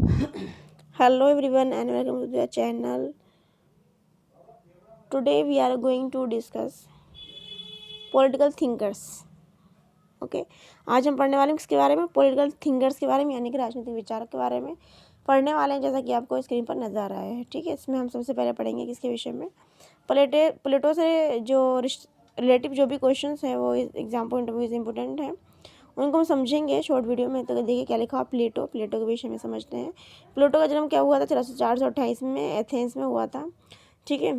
Hello everyone and welcome to the channel. Today we are going to discuss political thinkers. Okay आज हम पढ़ने वाले हैं किसके बारे में? पॉलिटिकल थिंकर्स के बारे में, यानी कि राजनीतिक विचारक के बारे में पढ़ने वाले हैं, जैसा कि आपको स्क्रीन पर नजर आ रहा है। ठीक है, इसमें हम सबसे पहले पढ़ेंगे किसके विषय में? प्लेटो से जो रिलेटिव जो भी क्वेश्चंस हैं वो एग्जाम पॉइंट ऑफ व्यू से इम्पोर्टेंट है, उनको हम समझेंगे शॉर्ट वीडियो में। तो देखिए क्या लिखा, प्लेटो के विषय में समझते हैं। प्लेटो का जन्म क्या हुआ था? 428 में एथेंस में हुआ था। ठीक है,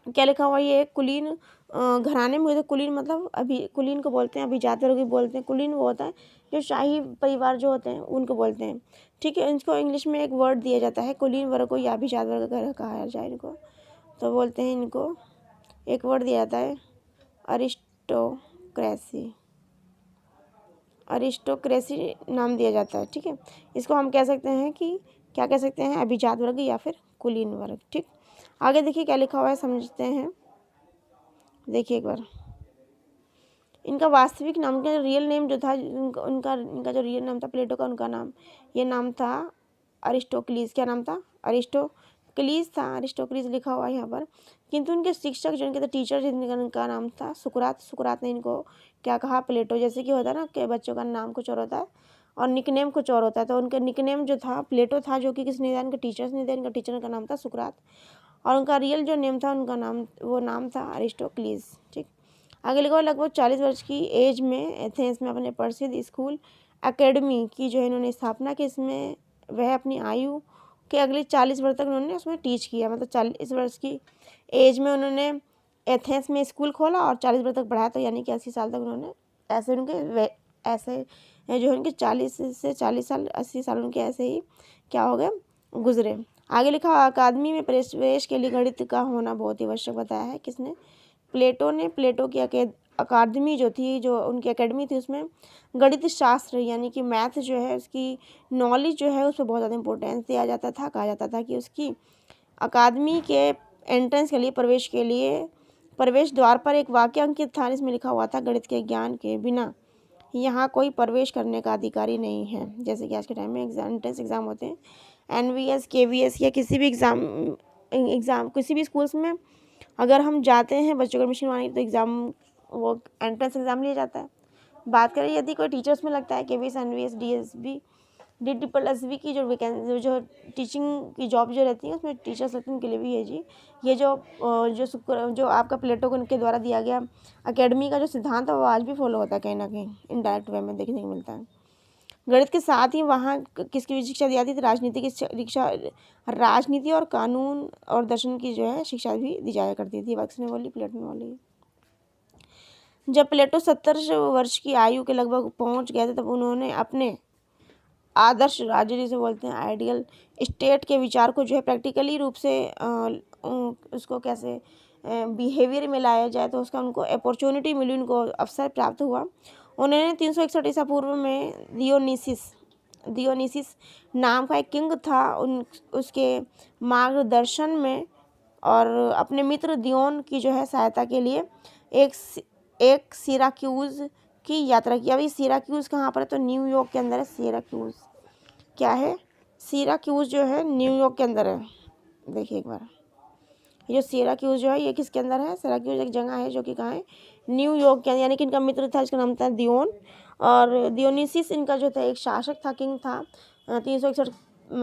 क्या लिखा हुआ? ये कुलीन घराने में हुए थे। कुलीन मतलब अभी कुलीन को बोलते हैं, अभिजात वर्ग भी बोलते हैं। कुलीन वो होता है जो शाही परिवार जो होते हैं उनको बोलते हैं। ठीक है, इनको इंग्लिश में एक वर्ड दिया जाता है कुलीन वर्ग को या अभिजात वर्ग कहा जाए इनको, तो बोलते हैं इनको, एक वर्ड दिया जाता है अरिस्टोक्रेसी। अरिस्टोक्रेसी नाम दिया जाता है। ठीक है, इसको हम कह सकते हैं कि क्या कह सकते हैं? अभिजात वर्ग या फिर कुलीन वर्ग। ठीक, आगे देखिए क्या लिखा हुआ है, समझते हैं। देखिए एक बार, इनका वास्तविक नाम, का रियल नेम जो था, इनका जो रियल नाम था प्लेटो का, उनका नाम, ये नाम था अरिस्टोक्लीस। क्या नाम था? अरिस्टोक्लीस था। अरिस्टोक्लीस लिखा हुआ है यहाँ पर। किंतु उनके शिक्षक जो इनके टीचर जिनका नाम था सुकरात, सुकरात ने इनको क्या कहा? प्लेटो। जैसे कि होता है ना कि बच्चों का नाम कुछ और होता है और निकनेम कुछ और होता है, तो उनका निकनेम जो था प्लेटो था, जो कि किसने दिया? इनके टीचर्स ने दिया। इनका टीचर का नाम था सुकरात और उनका रियल जो नेम था, उनका नाम, वो नाम था अरिस्टोक्लीस। ठीक, आगे लिखा, लगभग 40 वर्ष की एज में एथेंस में अपने प्रसिद्ध स्कूल एकेडमी की जो है इन्होंने स्थापना की। इसमें वह अपनी आयु के अगले 40 वर्ष तक उन्होंने उसमें टीच किया। मतलब 40 वर्ष की एज में उन्होंने एथेंस में स्कूल खोला और 40 वर्ष तक पढ़ाया, तो यानी कि 80 साल तक उन्होंने ऐसे उनके ऐसे जो उनके 40 से 40 साल 80 साल उनके ऐसे ही क्या हो गए, गुजरे। आगे लिखा, अकादमी में प्रवेश के लिए गणित का होना बहुत ही आवश्यक बताया है। किसने? प्लेटो ने। प्लेटो की अकादमी जो थी, जो उनकी एकेडमी थी, उसमें गणित शास्त्र यानी कि मैथ जो है, उसकी नॉलेज जो है, उस पर बहुत ज़्यादा इंपॉर्टेंस दिया जाता था। कहा जाता था कि उसकी अकादमी के एंट्रेंस के लिए, प्रवेश के लिए, प्रवेश द्वार पर एक वाक्य अंकित था, इसमें लिखा हुआ था, गणित के ज्ञान के बिना यहाँ कोई प्रवेश करने का अधिकारी नहीं है। जैसे कि आज के टाइम में एंट्रेंस एग्ज़ाम होते हैं, NVS KVS या किसी भी एग्ज़ाम किसी भी स्कूल्स में अगर हम जाते हैं बच्चों को एडमिशन मांगने, तो एग्ज़ाम, वो एंट्रेंस एग्ज़ाम लिया जाता है। बात करें यदि कोई टीचर्स में लगता है, KVS NVS DSB DSSB की जो वैकेंसी, जो टीचिंग की जॉब जो रहती है, उसमें टीचर्स लगते हैं, उनके लिए भी है जी। ये जो आपका प्लेटो के द्वारा दिया गया एकेडमी का जो सिद्धांत है, वो आज भी फॉलो होता है कहीं ना कहीं, इनडायरेक्ट वे में देखने को मिलता है। गणित के साथ ही वहाँ किसकी भी शिक्षा दी जाती थी? राजनीति की शिक्षा, राजनीति और कानून और दर्शन की जो है शिक्षा भी दी जाया करती थी। वक्स ने बोली, प्लेटो ने बोली। जब प्लेटो 70 वर्ष की आयु के लगभग पहुँच गए थे, तब उन्होंने अपने आदर्श राज्य, जिसे बोलते हैं आइडियल स्टेट के विचार को जो है प्रैक्टिकली रूप से उसको कैसे बिहेवियर में लाया जाए, तो उसका उनको अपॉर्चुनिटी मिली, उनको अवसर प्राप्त हुआ। उन्होंने 361 ईसा पूर्व में दियोनिसिस नाम का एक किंग था, उसके मार्गदर्शन में और अपने मित्र दियोन की जो है सहायता के लिए एक सिराक्यूज की यात्रा की। अभी सिराक्यूज कहाँ पर है? तो न्यूयॉर्क के अंदर है सिराक्यूज। क्या है? सिराक्यूज जो है न्यूयॉर्क के अंदर है। देखिए एक बार, ये जो सिराक्यूज जो है, ये किसके अंदर है? सिराक्यूज एक जगह है जो कि कहाँ है? न्यूयॉर्क के अंदर। यानी कि इनका मित्र था, इसका नाम था दियोन, और दियोनिसिस इनका जो था एक शासक था, किंग था। 361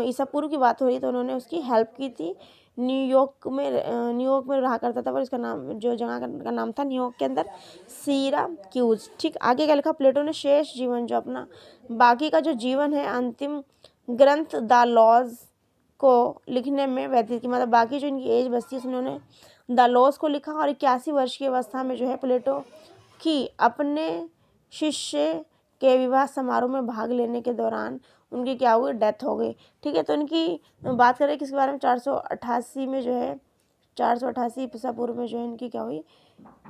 ईसा पूर्व की बात हो रही, तो उन्होंने उसकी हेल्प की थी। न्यूयॉर्क में रहा करता था, पर इसका नाम, जो जगह का नाम था न्यूयॉर्क के अंदर, सिराक्यूज। ठीक, आगे क्या लिखा? प्लेटो ने शेष जीवन, जो अपना बाकी का जो जीवन है, अंतिम ग्रंथ द लॉज को लिखने में व्यतीत की। मतलब बाकी जो इनकी एज बचती है, उन्होंने द लॉज को लिखा और 81 वर्ष की अवस्था में जो है प्लेटो की अपने शिष्य के विवाह समारोह में भाग लेने के दौरान उनकी क्या हुई? डेथ हो गई। ठीक है, तो इनकी बात करें किसके बारे में? 488 में जो है, 488 ईसा पूर्व में जो है इनकी क्या हुई?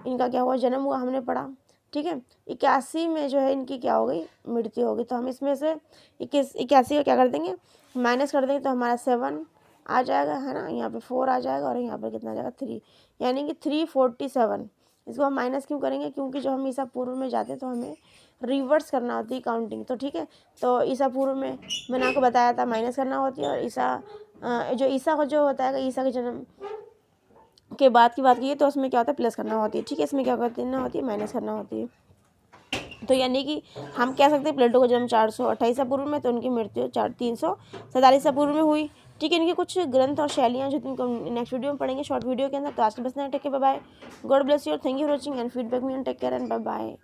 इनका क्या हुआ? जन्म हुआ, हमने पढ़ा। ठीक है, 81 में जो है इनकी क्या हो गई? मृत्यु हो गई। तो हम इसमें से 81 का क्या कर देंगे? माइनस कर देंगे, तो हमारा 7 आ जाएगा, है ना। यहाँ पे 4 आ जाएगा और यहाँ पर कितना आ जाएगा? 3, यानी कि 347। इसको हम माइनस क्यों करेंगे? क्योंकि जब हम ईसा पूर्व में जाते हैं तो हमें रिवर्स करना होती है काउंटिंग। तो ठीक है, तो ईसा पूर्व में मैंने आपको बताया था माइनस करना होती है, और ईसा को जो होता है, ईसा के जन्म के बाद की बात की तो उसमें क्या होता है, प्लस करना होती है। ठीक है, इसमें क्या करना होती है, माइनस करना होती है। तो यानी कि हम कह सकते हैं प्लेटो का जन्म 428 ईसा पूर्व में, तो उनकी मृत्यु 347 ईसा पूर्व में हुई। ठीक है, इनके कुछ ग्रंथ और शैलियाँ जो तुमको नेक्स्ट वीडियो में पढ़ेंगे, शॉर्ट वीडियो के अंदर। तो आज के बस take care, bye bye, God bless you, thank you for watching and feedback me, take care and bye bye.